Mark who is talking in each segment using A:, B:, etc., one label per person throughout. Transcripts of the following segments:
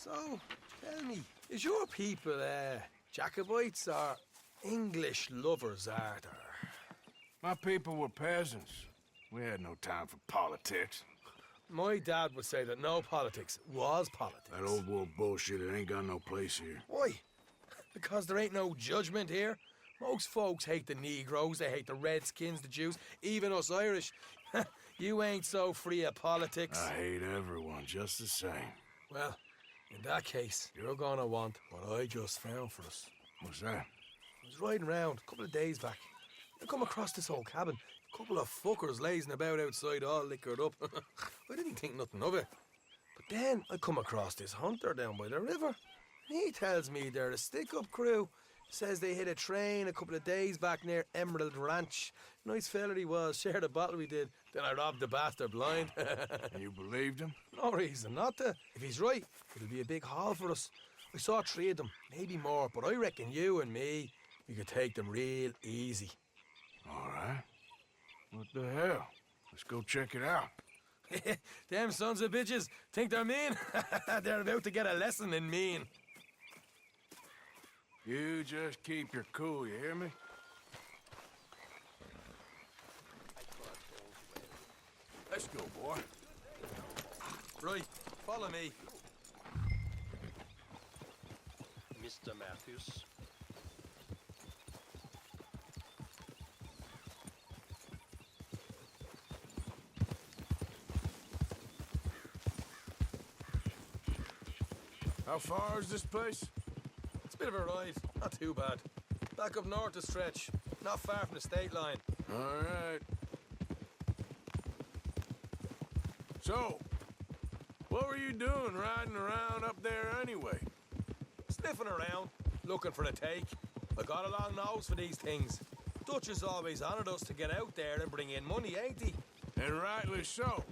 A: So, tell me, is your people, Jacobites or English lovers, Arthur?
B: My people were peasants. We had no time for politics.
A: My dad would say that no politics was politics.
B: That old world bullshit, it ain't got no place here.
A: Why? Because there ain't no judgment here. Most folks hate the Negroes, they hate the Redskins, the Jews, even us Irish. You ain't so free of politics.
B: I hate everyone just the same.
A: Well, in that case, you're gonna want what I just found for us.
B: What's that?
A: I was riding around a couple of days back. I come across this old cabin. A couple of fuckers lazing about outside all liquored up. I didn't think nothing of it. But then I come across this hunter down by the river. He tells me they're a stick-up crew. Says they hit a train a couple of days back near Emerald Ranch. Nice fella he was, shared a bottle we did. Then I robbed the bastard blind.
B: And you believed him?
A: No reason not to. If he's right, it'll be a big haul for us. I saw 3 of them, maybe more, but I reckon you and me, we could take them real easy.
B: All right. What the hell? Let's go check it out.
A: Them sons of bitches think they're mean. They're about to get a lesson in mean.
B: You just keep your cool, you hear me? Let's go, boy.
A: Right, follow me.
C: Mr. Matthews.
B: How far is this place?
A: It's a bit of a ride, not too bad. Back up north a stretch, not far from the state line.
B: All right. So, what were you doing riding around up there anyway?
A: Sniffing around, looking for a take. I got a long nose for these things. Dutch has always honoured us to get out there and bring in money, ain't he?
B: And rightly so.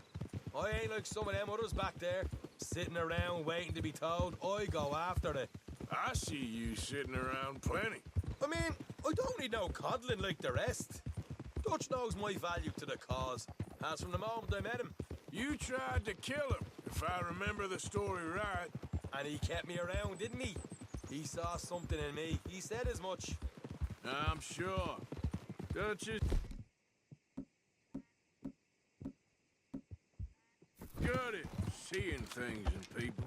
A: I ain't like some of them others back there, sitting around waiting to be told. I go after it.
B: I see you sitting around plenty.
A: I mean, I don't need no coddling like the rest. Dutch knows my value to the cause, as from the moment I met him.
B: You tried to kill him, if I remember the story right.
A: And he kept me around, didn't he? He saw something in me. He said as much.
B: I'm sure. Dutch is good at seeing things in people.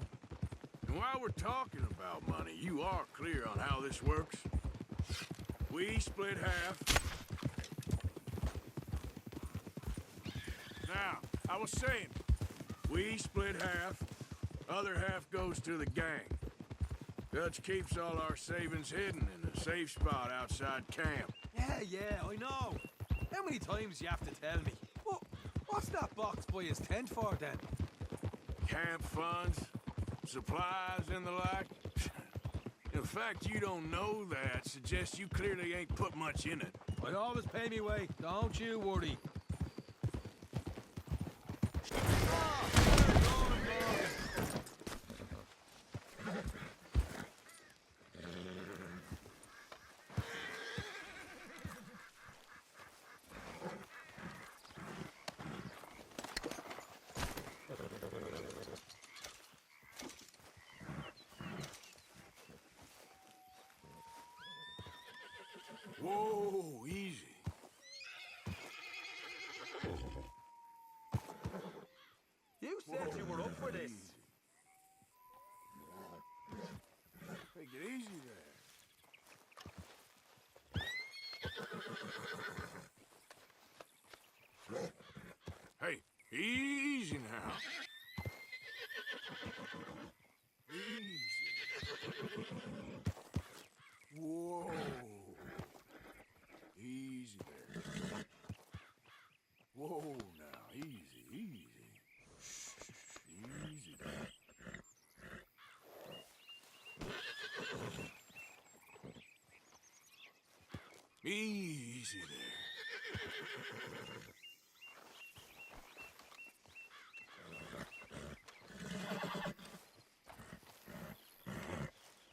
B: And while we're talking about money, you are clear on how this works. We split half. Now, I was saying, we split half, other half goes to the gang. Dutch keeps all our savings hidden in a safe spot outside camp.
A: Yeah, I know. How many times you have to tell me? What's that box by his tent for, then?
B: Camp funds, supplies, and the like. The fact you don't know that suggests you clearly ain't put much in it.
A: I always pay me way, don't you worry.
B: Whoa, easy.
A: You said you were up for this.
B: Take it easy there. Hey, easy now. Easy. Whoa. Easy there. Whoa now, easy, easy. Easy there. Easy there.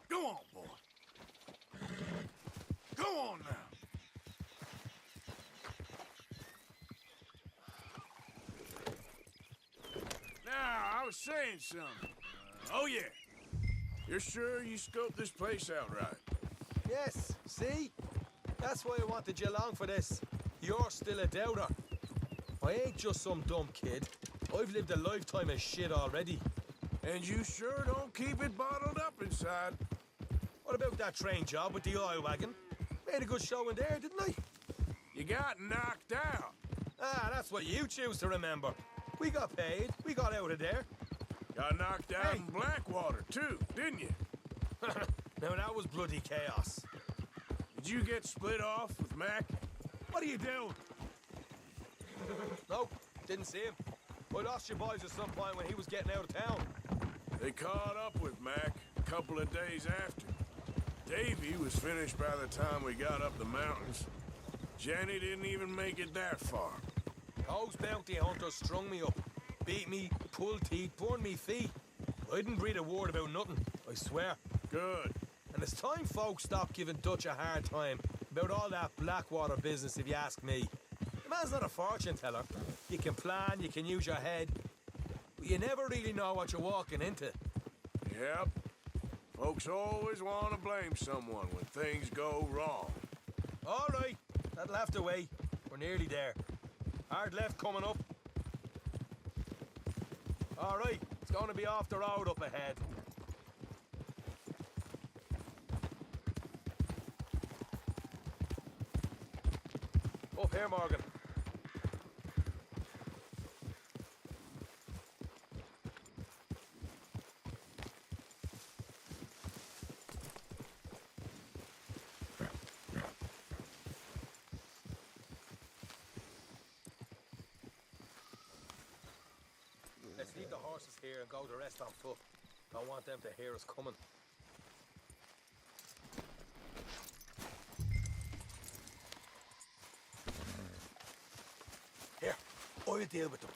B: Go on, boy. Go on now. Now, I was saying something. Oh, yeah. You're sure you scoped this place out right?
A: Yes, see? That's why I wanted you along for this. You're still a doubter. I ain't just some dumb kid. I've lived a lifetime of shit already.
B: And you sure don't keep it bottled up inside.
A: What about that train job with the oil wagon? Made a good show in there, didn't I?
B: You got knocked out.
A: Ah, that's what you choose to remember. We got paid. We got out of there.
B: Got knocked out
A: Hey.
B: in Blackwater, too, didn't you?
A: Now that was bloody chaos.
B: Did you get split off with Mac?
A: What are you doing? Nope, didn't see him. I lost your boys at some point when he was getting out of town.
B: They caught up with Mac a couple of days after. Davy was finished by the time we got up the mountains. Jenny didn't even make it that far.
A: Those bounty hunters strung me up. Beat me, pulled teeth, burned me feet. I didn't breathe a word about nothing, I swear.
B: Good.
A: And it's time folks stopped giving Dutch a hard time about all that Blackwater business, if you ask me. The man's not a fortune teller. You can plan, you can use your head, but you never really know what you're walking into.
B: Yep. Folks always want to blame someone when things go wrong.
A: All right, that'll have to wait. We're nearly there. Hard left coming up. All right, it's going to be off the road up ahead. Up here, Morgan. Let's leave the horses here and go the rest on foot. Don't want them to hear us coming. Here, I'll deal with them.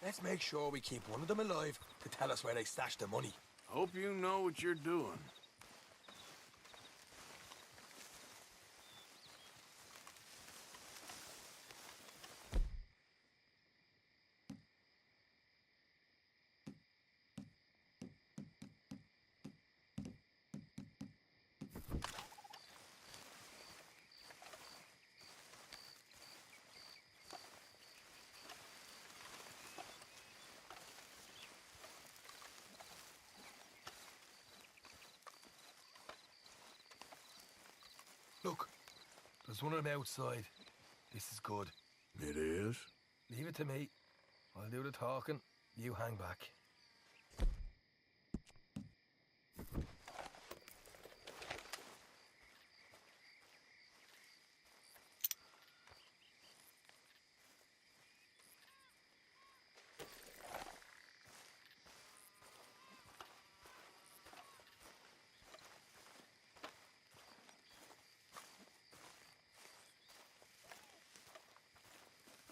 A: Let's make sure we keep one of them alive to tell us where they stashed the money.
B: Hope you know what you're doing.
A: Look, there's one of them outside. This is good.
B: It is?
A: Leave it to me. I'll do the talking. You hang back.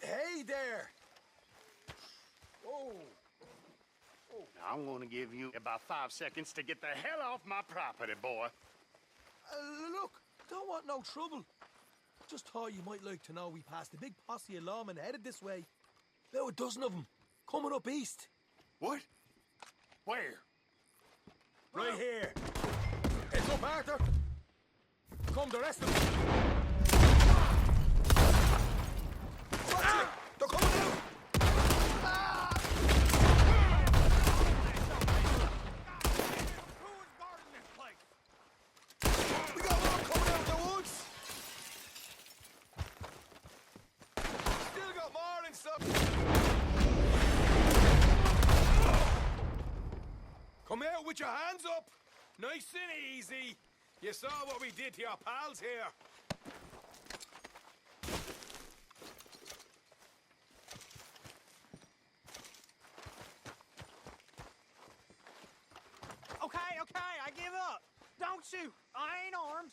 A: Hey there! Oh.
D: I'm gonna give you about 5 seconds to get the hell off my property, boy.
A: Look, don't want no trouble. Just thought you might like to know we passed a big posse of lawmen headed this way. About a dozen of them, coming up east.
D: What? Where?
A: Right here. Heads up, Arthur. Come the rest of them. Watch it! They're coming out!
D: Who is guarding this place?
A: We got more coming out of the woods! Still got more and stuff! Come out with your hands up! Nice and easy! You saw what we did to your pals here.
E: Okay, I give up. Don't shoot. I ain't armed.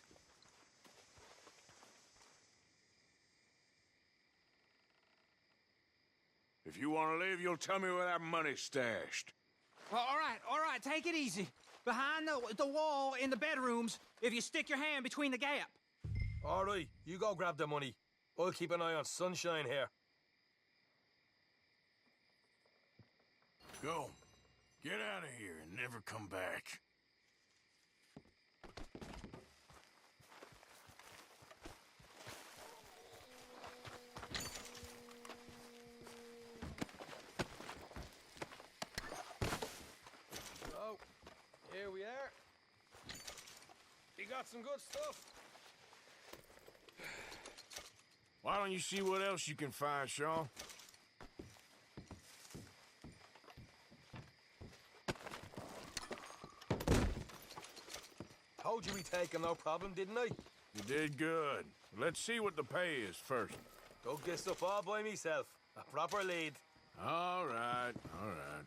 B: If you want to leave, you'll tell me where that money's stashed.
E: All right, take it easy. Behind the wall in the bedrooms, if you stick your hand between the gap.
A: All right, you go grab the money. I'll keep an eye on Sunshine here.
B: Go. Get out of here and never come back.
A: So, here we are. You got some good stuff.
B: Why don't you see what else you can find, Sean?
A: Told you we'd take him, no problem, didn't I?
B: You did good. Let's see what the pay is first.
A: Dug this up all by myself. A proper lead.
B: All right, all right.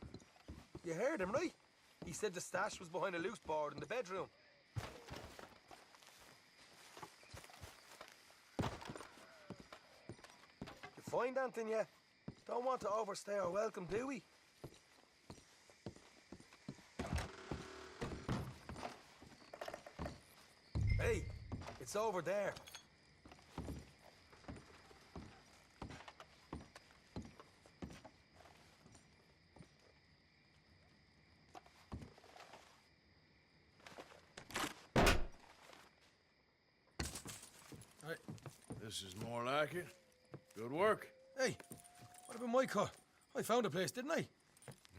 A: You heard him, right? He said the stash was behind a loose board in the bedroom. You find anything yet? Don't want to overstay our welcome, do we? Hey, it's over there. Right.
B: This is more like it. Good work.
A: Hey, what about my car? I found a place, didn't I?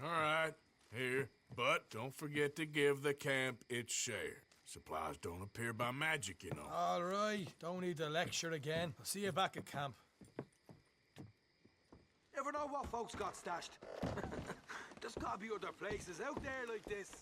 B: All right, here. But don't forget to give the camp its share. Supplies don't appear by magic, you know.
A: All right, don't need to lecture again. I'll see you back at camp. Never know what folks got stashed. There's gotta be other places out there like this.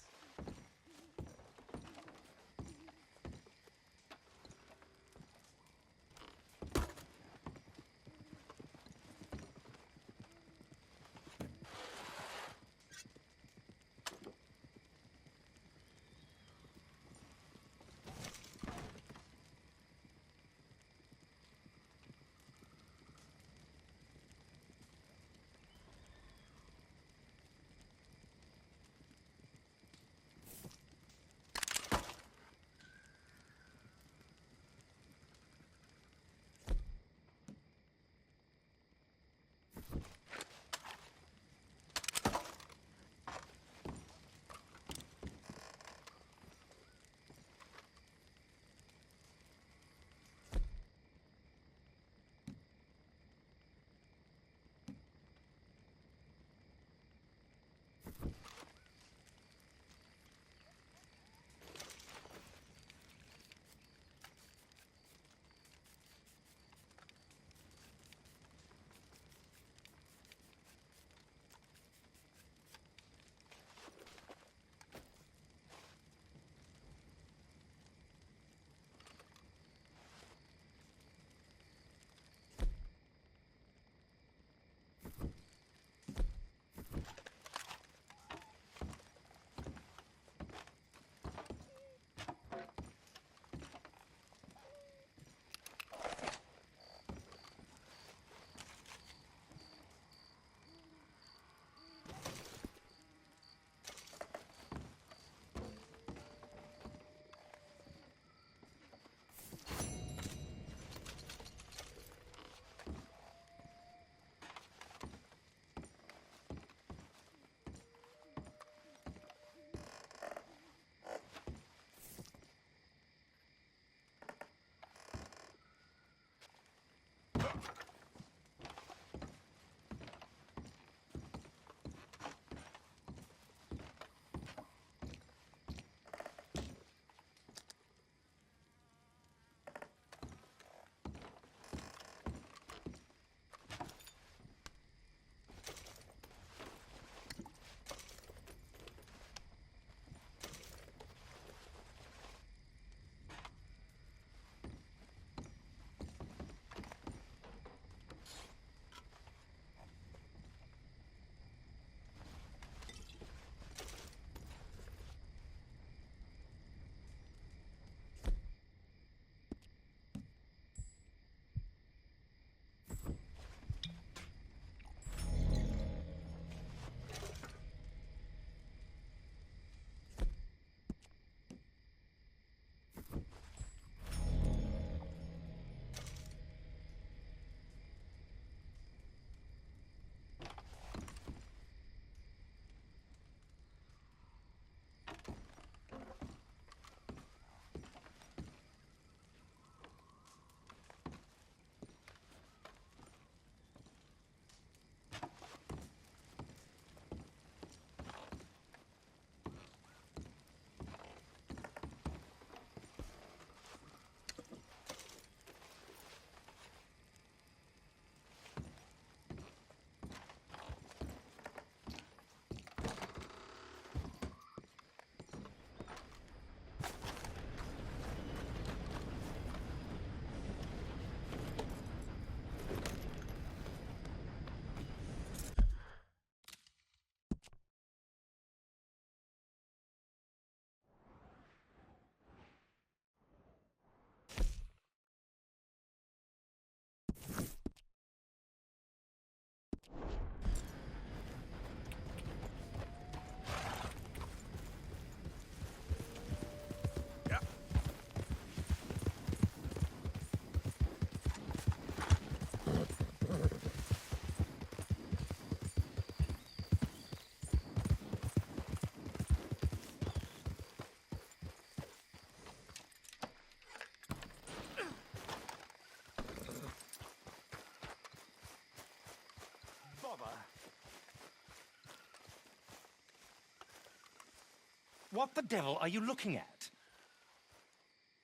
F: What the devil are you looking at?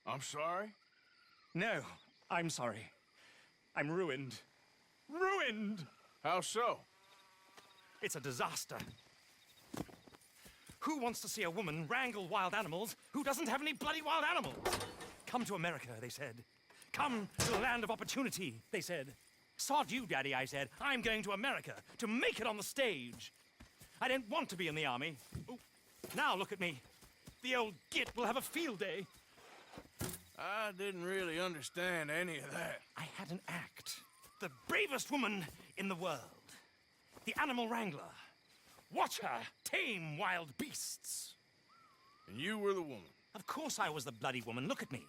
B: I'm sorry?
F: No, I'm sorry. I'm ruined. Ruined!
B: How so?
F: It's a disaster. Who wants to see a woman wrangle wild animals who doesn't have any bloody wild animals? Come to America, they said. Come to the land of opportunity, they said. Sod you, Daddy, I said. I'm going to America to make it on the stage. I don't want to be in the army. Ooh, now look at me. The old git will have a field day.
B: I didn't really understand any of that.
F: I had an act. The bravest woman in the world. The animal wrangler. Watch her tame wild beasts.
B: And you were the woman.
F: Of course I was the bloody woman. Look at me.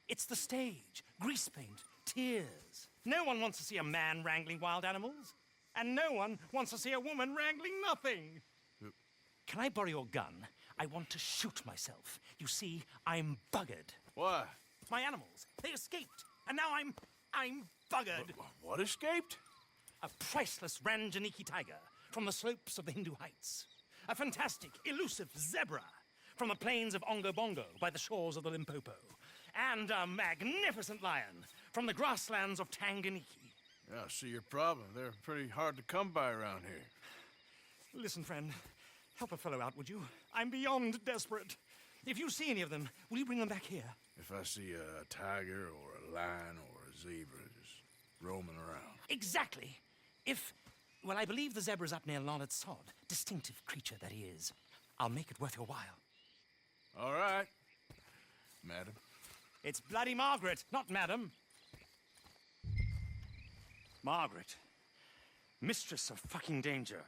F: It's the stage. Grease paint. Tears. No one wants to see a man wrangling wild animals. And no one wants to see a woman wrangling nothing. Can I borrow your gun? I want to shoot myself. You see, I'm buggered.
B: Why?
F: My animals, they escaped. And now I'm buggered.
B: What escaped?
F: A priceless Ranjaniki tiger from the slopes of the Hindu Heights. A fantastic, elusive zebra from the plains of Ongo Bongo by the shores of the Limpopo. And a magnificent lion from the grasslands of Tanganyika.
B: Yeah, I see your problem. They're pretty hard to come by around here.
F: Listen, friend, help a fellow out, would you? I'm beyond desperate. If you see any of them, will you bring them back here?
B: If I see a tiger or a lion or a zebra just roaming around.
F: Exactly. Well, I believe the zebra's up near Lonnet Sod. Distinctive creature that he is. I'll make it worth your while.
B: All right, madam.
F: It's bloody Margaret, not madam. Margaret. Mistress of fucking danger.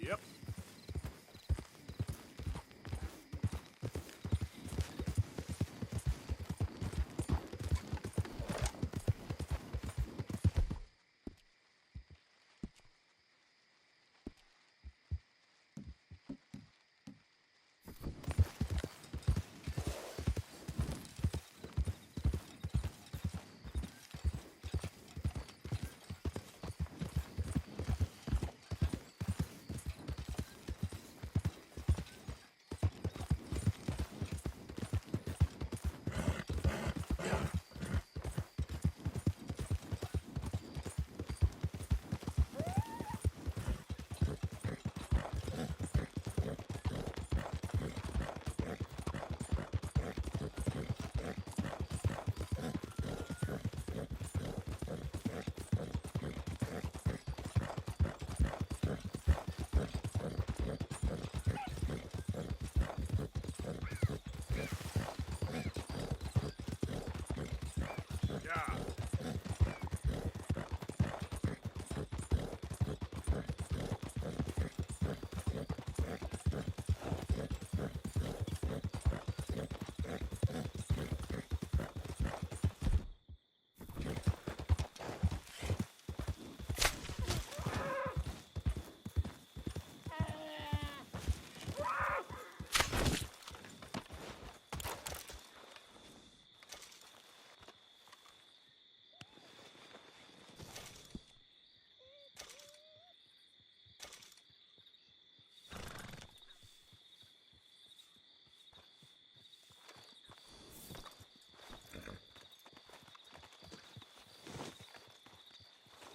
B: Yep.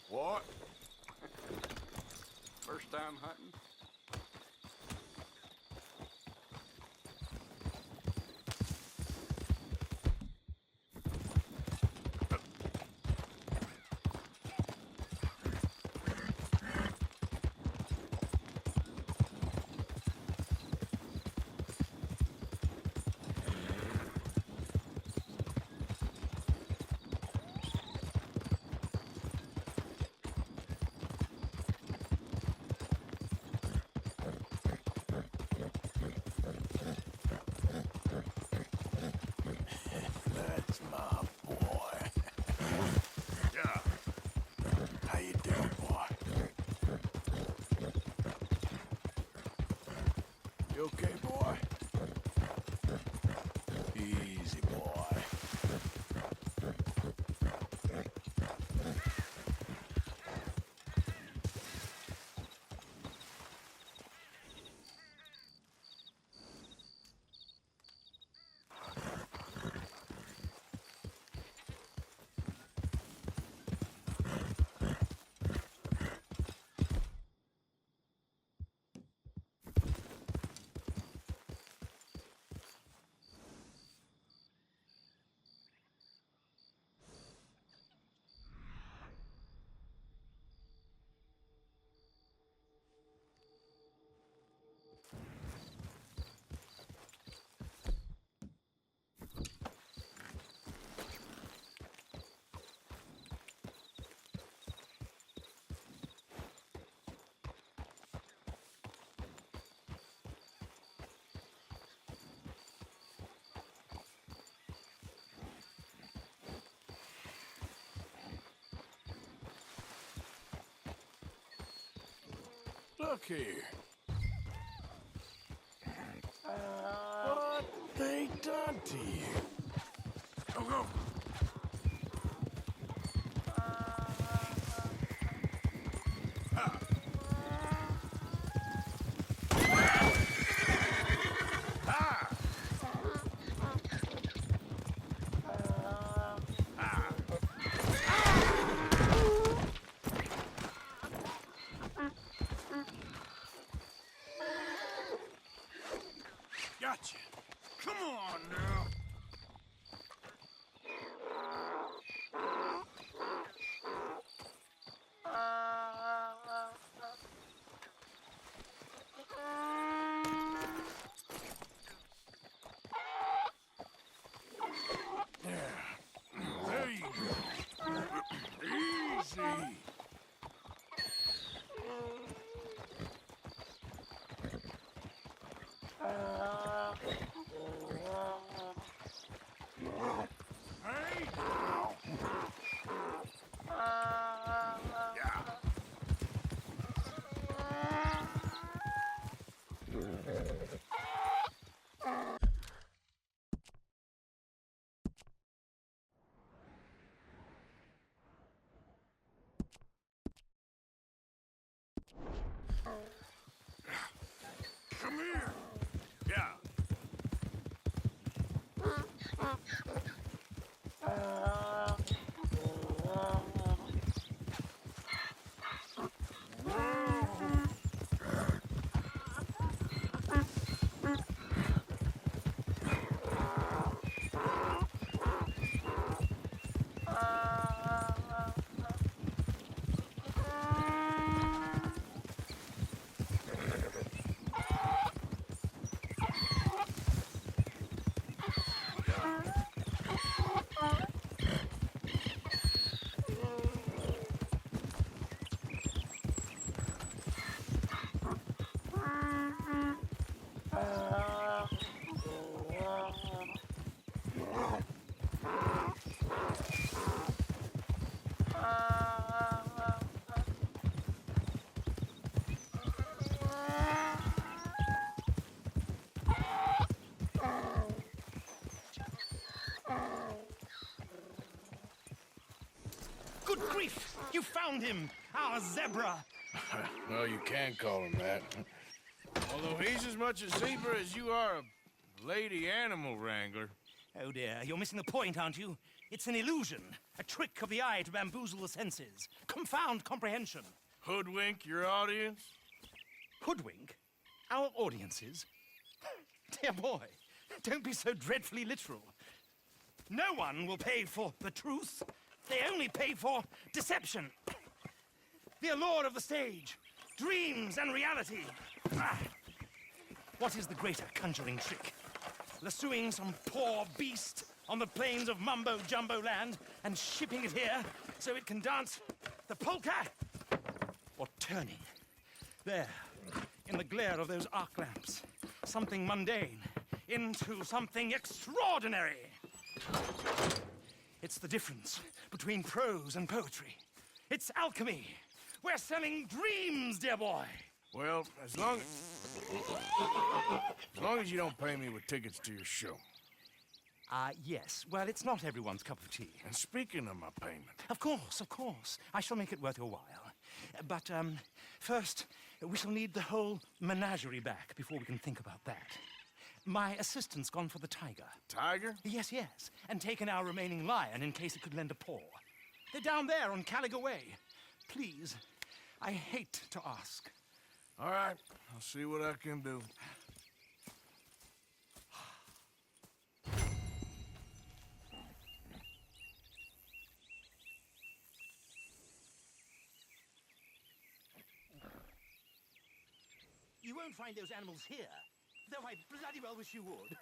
G: What? First time hunting?
B: You okay, boy? Easy, boy. Look here. What they done to you? Go, go. Gotcha. Come on now. There you go. Easy. Hey! Yeah. Come here. Yeah.
F: Good grief! You found him! Our zebra!
B: Well, you can call him that. Although he's as much a zebra as you are a lady animal wrangler.
F: Oh dear, you're missing the point, aren't you? It's an illusion, a trick of the eye to bamboozle the senses, confound comprehension.
B: Hoodwink your audience?
F: Hoodwink? Our audiences? Dear boy, don't be so dreadfully literal. No one will pay for the truth. They only pay for deception. The allure of the stage, dreams and reality. Ah. What is the greater conjuring trick? Lassoing some poor beast on the plains of mumbo-jumbo land and shipping it here so it can dance the polka? Or turning, there, in the glare of those arc lamps, something mundane into something extraordinary? It's the difference between prose and poetry. It's alchemy. We're selling dreams, dear boy.
B: Well, as long as... long as you don't pay me with tickets to your show.
F: Yes. Well, it's not everyone's cup of tea.
B: And speaking of my payment,
F: Of course, of course. I shall make it worth your while. But, first, we shall need the whole menagerie back before we can think about that. My assistant's gone for the tiger.
B: Tiger?
F: Yes, yes. And taken our remaining lion in case it could lend a paw. They're down there on Caliga Way. Please, I hate to ask.
B: All right, I'll see what I can do.
F: You won't find those animals here, though I bloody well wish you would.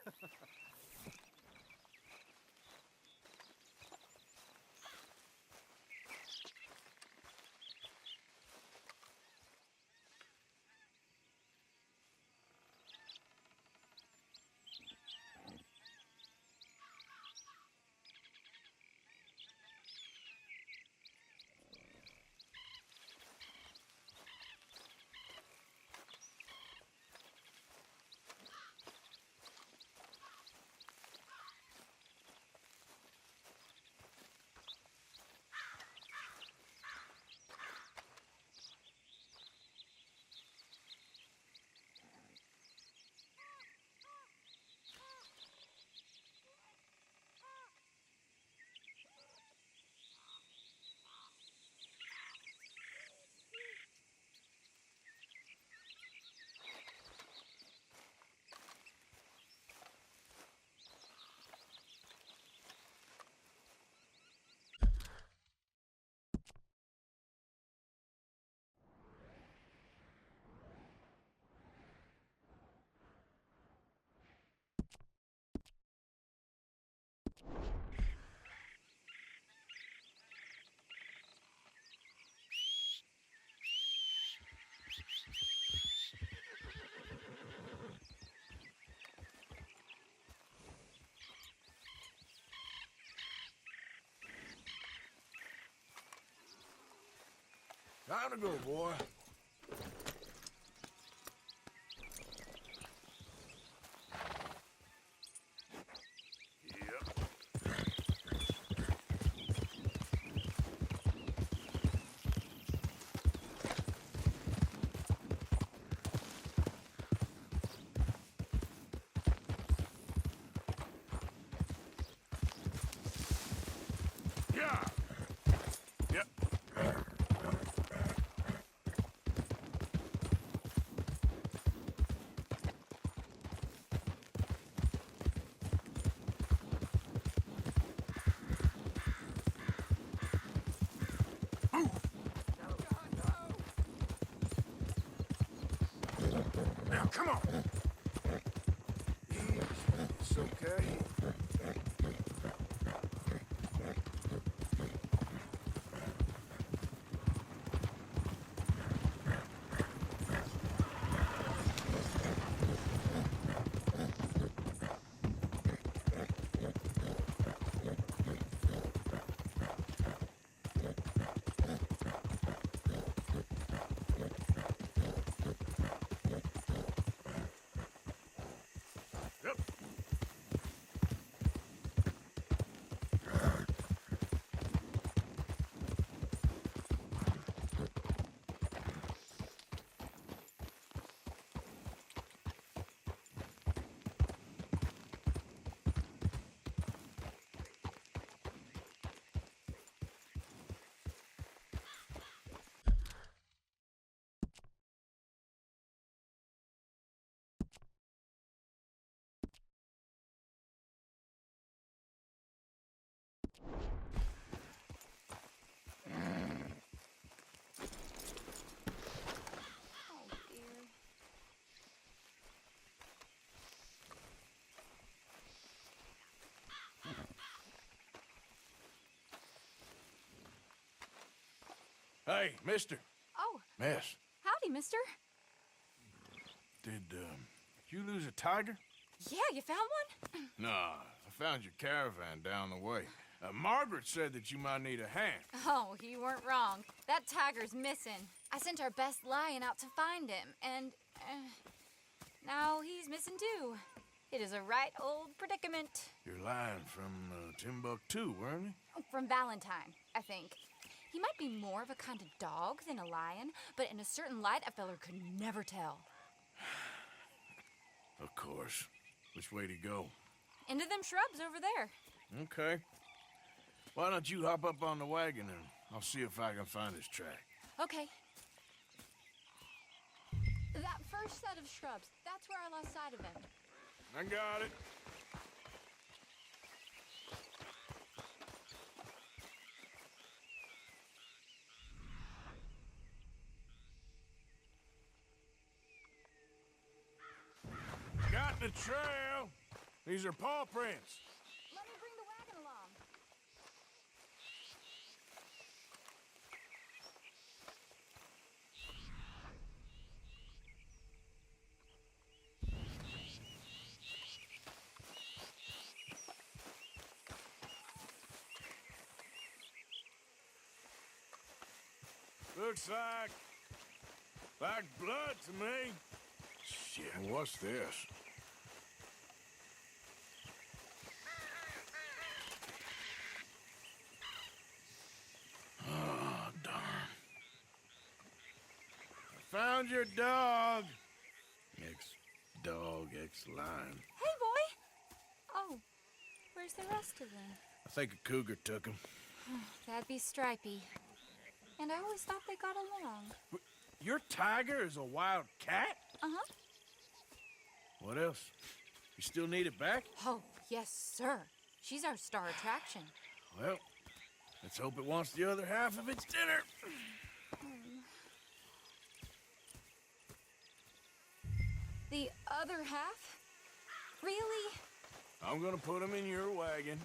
B: Time to go, boy. Yeah. Yep. Now, come on. It's okay. Yep.
G: Oh, dear.
B: Hey, mister.
G: Oh,
B: Miss,
G: howdy, mister.
B: did you lose a tiger?
G: Yeah, you found one?
B: Nah, I found your caravan down the way. Margaret said that you might need a hand.
G: Oh, you weren't wrong. That tiger's missing. I sent our best lion out to find him, and Now he's missing too. It is a right old predicament.
B: You're lying from Timbuktu, weren't you?
G: From Valentine, I think. He might be more of a kind of dog than a lion, but in a certain light, a feller could never tell.
B: Of course. Which way to go?
G: Into them shrubs over there.
B: Okay. Why don't you hop up on the wagon and I'll see if I can find his track.
G: Okay. That first set of shrubs, that's where I lost sight of him.
B: I got it. Got the trail. These are paw prints.
G: Let me bring the wagon along.
B: Looks like blood to me. Shit, what's this? Oh, darn. I found your dog. Ex-dog, ex-lion.
G: Hey, boy! Oh, where's the rest of them?
B: I think a cougar took him.
G: That'd be Stripey. And I always thought they got along.
B: Your tiger is a wild cat?
G: Uh-huh.
B: What else? You still need it back?
G: Oh, yes, sir. She's our star attraction.
B: Well, let's hope it wants the other half of its dinner.
G: The other half? Really?
B: I'm gonna put him in your wagon.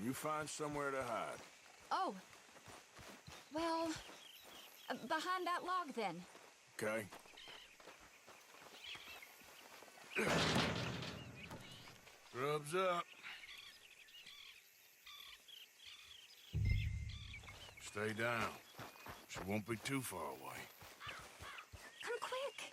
B: You find somewhere to hide.
G: Oh. Well, behind that log, then.
B: Okay? Grub's up. Stay down. She won't be too far away.
G: Come quick.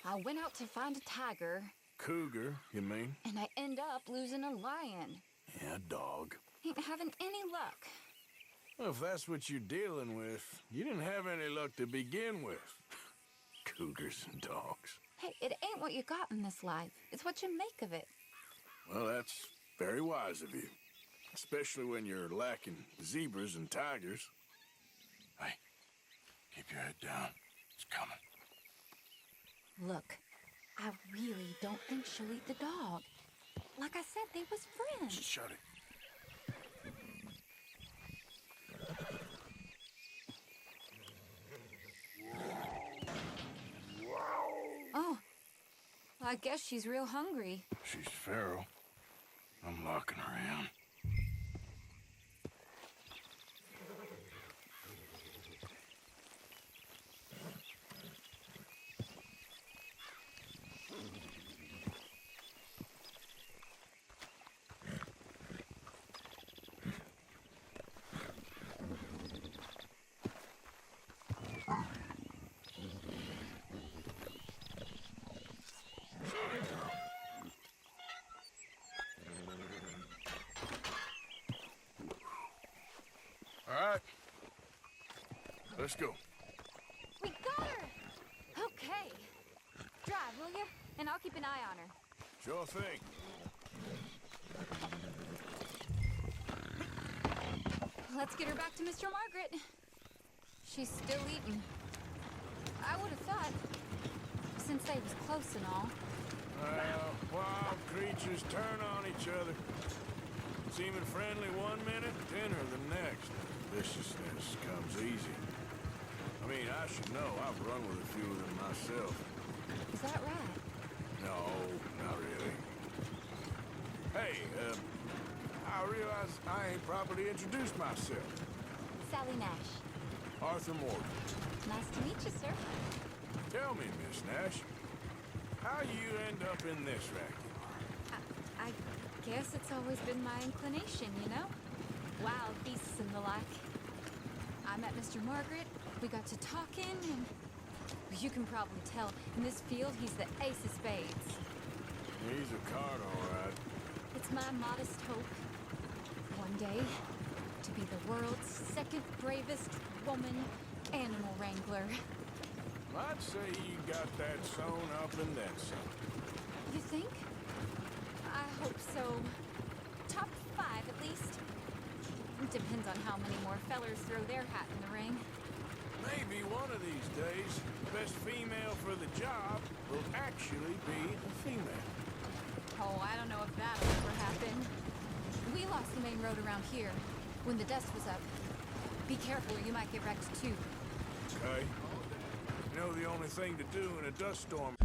G: I went out to find a tiger,
B: Cougar, you mean?
G: and I end up losing a lion.
B: Yeah, dog.
G: Ain't having any luck.
B: Well, if that's what you're dealing with, you didn't have any luck to begin with. Cougars and dogs.
G: Hey, it ain't what you got in this life. It's what you make of it.
B: Well, that's very wise of you. Especially when you're lacking zebras and tigers. Hey, keep your head down. It's coming.
G: Look, I really don't think she'll eat the dog. Like I said, they was friends.
B: Just shut it.
G: Oh, I guess she's real hungry.
B: She's feral. I'm locking her in. All right. Let's go.
G: We got her! Okay. Drive, will you? And I'll keep an eye on her.
B: Sure thing.
G: Let's get her back to Mr. Margaret. She's still eating. I would have thought, since they was close and all.
B: Well, wild creatures turn on each other. Seeming friendly one minute, tender the next. Viciousness comes easy. I mean, I should know. I've run with a few of them myself.
G: Is that right?
B: No, not really. Hey, I realize I ain't properly introduced myself.
G: Sally Nash.
B: Arthur Morgan.
G: Nice to meet you, sir.
B: Tell me, Miss Nash, how you end up in this racket?
G: I guess it's always been my inclination, you know? Wild beasts and the like. I met Mr. Margaret, we got to talking, and You can probably tell. In this field, he's the ace of spades.
B: He's a card, all right.
G: It's my modest hope, one day, to be the world's second bravest woman animal wrangler.
B: I'd say you got that sewn up and then some.
G: You think? I hope so. Top 5, at least. Depends on how many more fellers throw their hat in the ring.
B: Maybe one of these days, the best female for the job will actually be a female.
G: Oh, I don't know if that'll ever happen. We lost the main road around here when the dust was up. Be careful or you might get wrecked too.
B: Okay? You know the only thing to do in a dust storm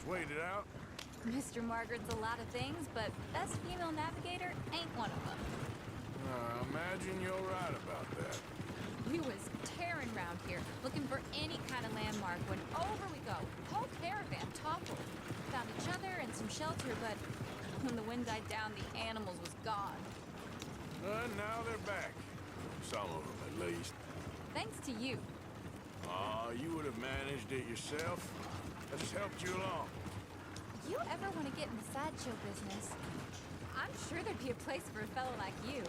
B: waited out?
G: Mr. Margaret's a lot of things, but best female navigator ain't one of them.
B: I imagine you're right about that.
G: We was tearing around here, looking for any kind of landmark when over we go. Whole caravan toppled. Found each other and some shelter, but when the wind died down, the animals was gone.
B: Now they're back. Some of them, at least.
G: Thanks to you.
B: You would have managed it yourself. I just helped you along.
G: You ever want to get in the sideshow business? I'm sure there'd be a place for a fellow like you.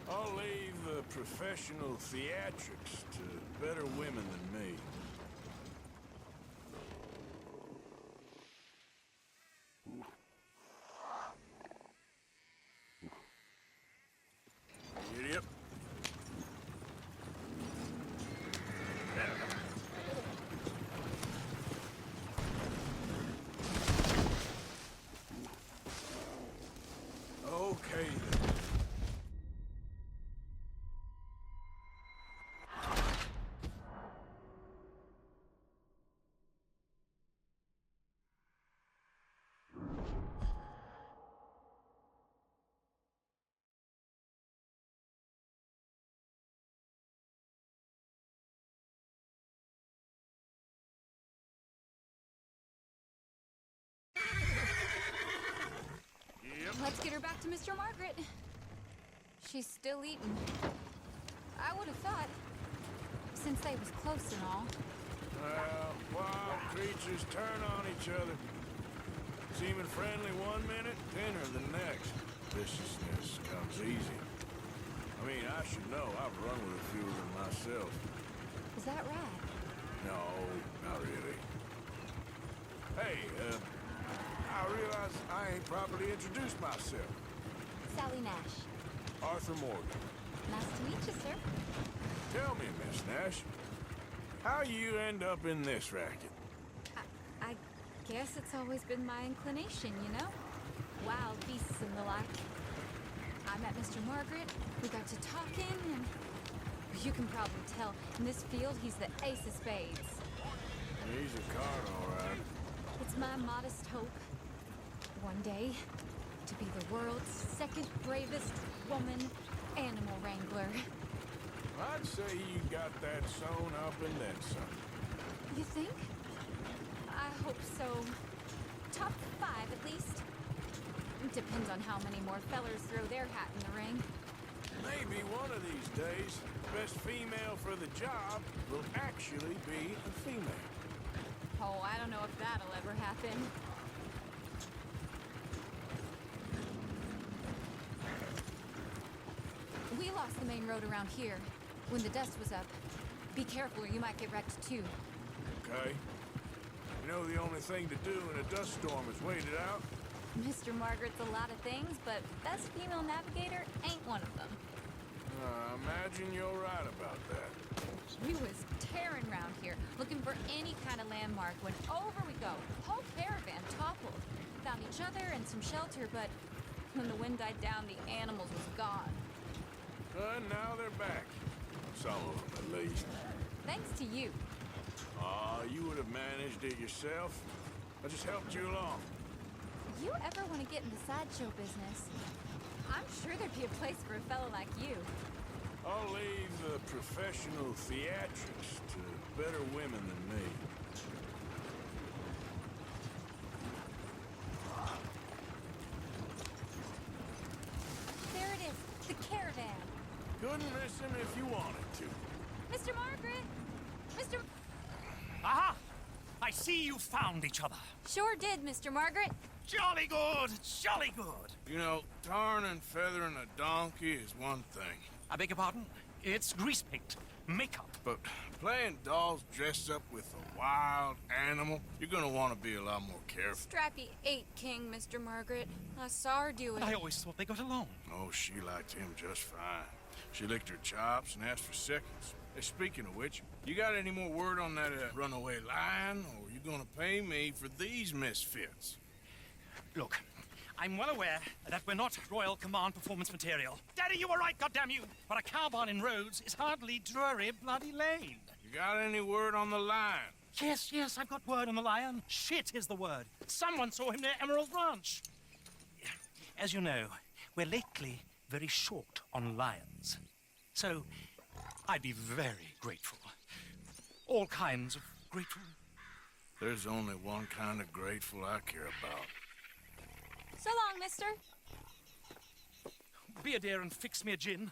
B: I'll leave the professional theatrics to better women than me. Yep. Okay then.
G: Let's get her back to Mr. Margaret. She's still eating. I would have thought, since they was close and all.
B: Well, wild creatures turn on each other. Seeming friendly one minute, tender the next. Viciousness comes easy. I mean, I should know. I've run with a few of them myself.
G: Is that right?
B: No, not really. Hey, I realize I ain't properly introduced myself.
G: Sally Nash.
B: Arthur Morgan.
G: Nice to meet you, sir.
B: Tell me, Miss Nash, how you end up in this racket?
G: I guess it's always been my inclination, you know? Wild beasts and the like. I met Mr. Margaret, we got to talking, and you can probably tell, in this field, he's the ace of spades.
B: He's a card, all right.
G: It's my modest hope, one day, to be the world's second bravest woman animal wrangler.
B: I'd say you got that sewn up and then some.
G: You think? I hope so. Top 5, at least. Depends on how many more fellers throw their hat in the ring.
B: Maybe one of these days, the best female for the job will actually be a female.
G: Oh, I don't know if that'll ever happen. We lost the main road around here when the dust was up. Be careful or you might get wrecked too.
B: Okay? You know the only thing to do in a dust storm is wait it out?
G: Mr. Margaret's a lot of things, but best female navigator ain't one of them.
B: I imagine you're right about that.
G: We was tearing around here, looking for any kind of landmark when over we go. Whole caravan toppled. Found each other and some shelter, but when the wind died down, the animals was gone.
B: Now they're back. Some of them, at least.
G: Thanks to you.
B: You would have managed it yourself. I just helped you along.
G: You ever want to get in the sideshow business? I'm sure there'd be a place for a fellow like you.
B: I'll leave the professional theatrics to better women than me.
G: There it is, the caravan.
B: Couldn't miss him if you wanted to.
G: Mr. Margaret! Mr.
F: Aha! I see you found each other.
G: Sure did, Mr. Margaret.
F: Jolly good, jolly good.
B: You know, tarring and feathering a donkey is one thing.
F: I beg your pardon? It's grease paint, makeup.
B: But playing dolls dressed up with a wild animal, you're gonna want to be a lot more careful.
G: Strappy ate King, Mr. Margaret. I saw her do it.
F: I always thought they got along.
B: Oh, she liked him just fine. She licked her chops and asked for seconds. Hey, speaking of which, you got any more word on that runaway lion, or are you gonna pay me for these misfits?
F: Look, I'm well aware that we're not Royal Command performance material. Daddy, you were right, goddamn you! But a cow barn in Rhodes is hardly Drury Bloody Lane.
B: You got any word on the lion?
F: Yes, I've got word on the lion. Shit is the word. Someone saw him near Emerald Ranch. As you know, we're lately very short on lions. So, I'd be very grateful. All kinds of grateful.
B: There's only one kind of grateful I care about.
G: So long, mister.
F: Be a dear and fix me a gin.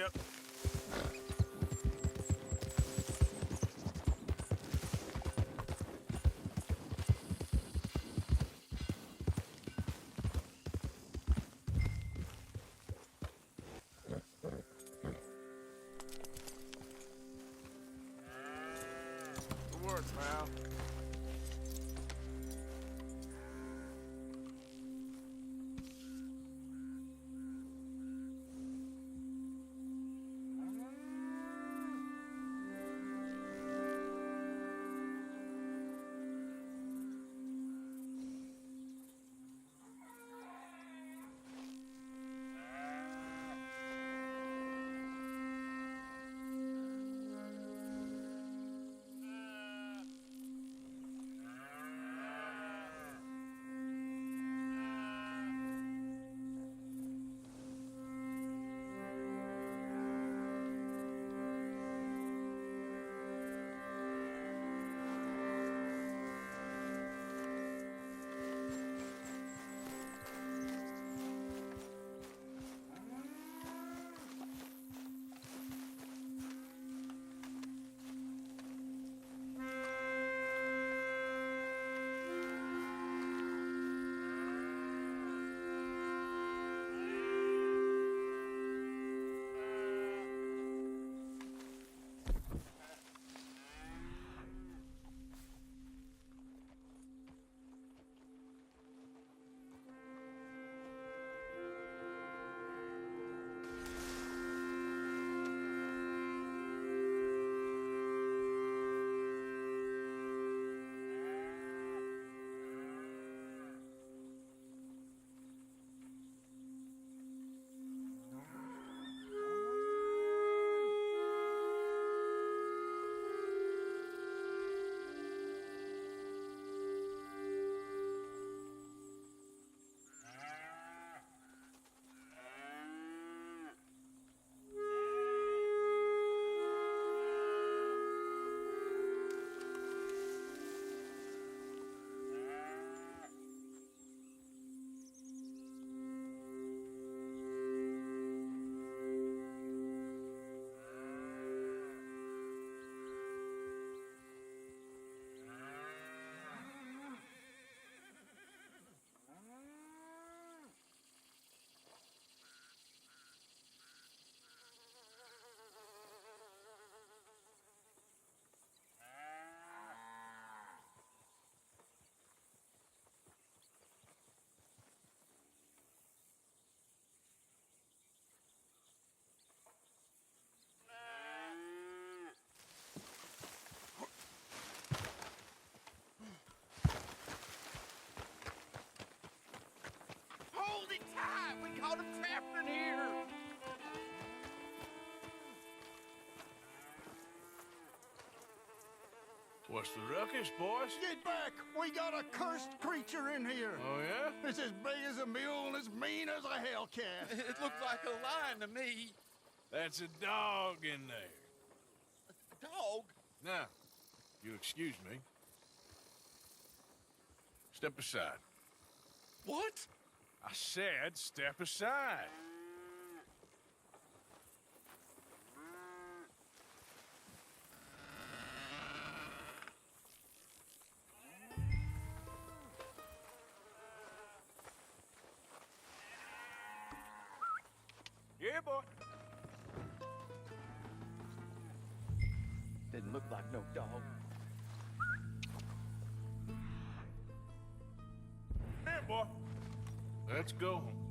B: Yep. Good work, pal.
D: Hold it tight! We caught him trapped in here!
B: What's the ruckus, boys?
H: Get back! We got a cursed creature in here!
B: Oh, yeah?
H: It's as big as a mule and as mean as a hellcat.
I: It looked like a lion to me.
B: That's a dog in there.
I: A dog?
B: Now, you excuse me. Step aside.
I: What?
B: I said step aside. Yeah, boy.
I: Didn't look like no dog.
B: Yeah, boy. Let's go home.